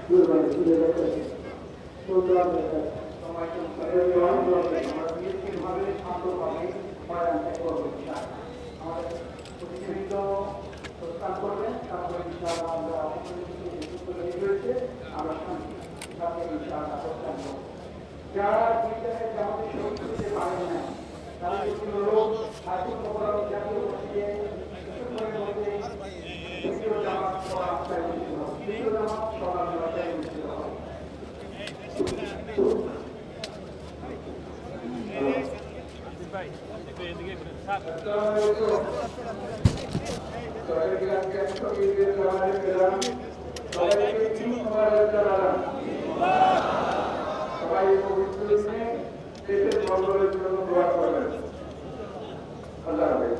দুর্বল তুলে রেখে সুন্দর আমরা নিশ্চিতভাবে শান্তভাবে ময়দানটা করবো। আমাদের প্রতিনিধিত্ব প্রস্থান করবেন, তারপরে ইনশাআল্লাহ আমরা রয়েছে আমরা শান্তি ইনশাআল্লাহ প্রস্থান করবো। যারা বিদ্যালয়ে জামাতে শহীদ হতে পারেন না তারা লোক হাইকোর্ট অপরাধ জাতীয় মসজিদে মধ্যে দ্বিতীয় জামাত পড়া দ্বিতীয় জামাত সবার ব্যবসায় অনুষ্ঠিত হবে। সবাই পবিত্র দিনে দেশের মঙ্গলের জন্য দোয়া করবেন। আল্লাহ হাফেজ।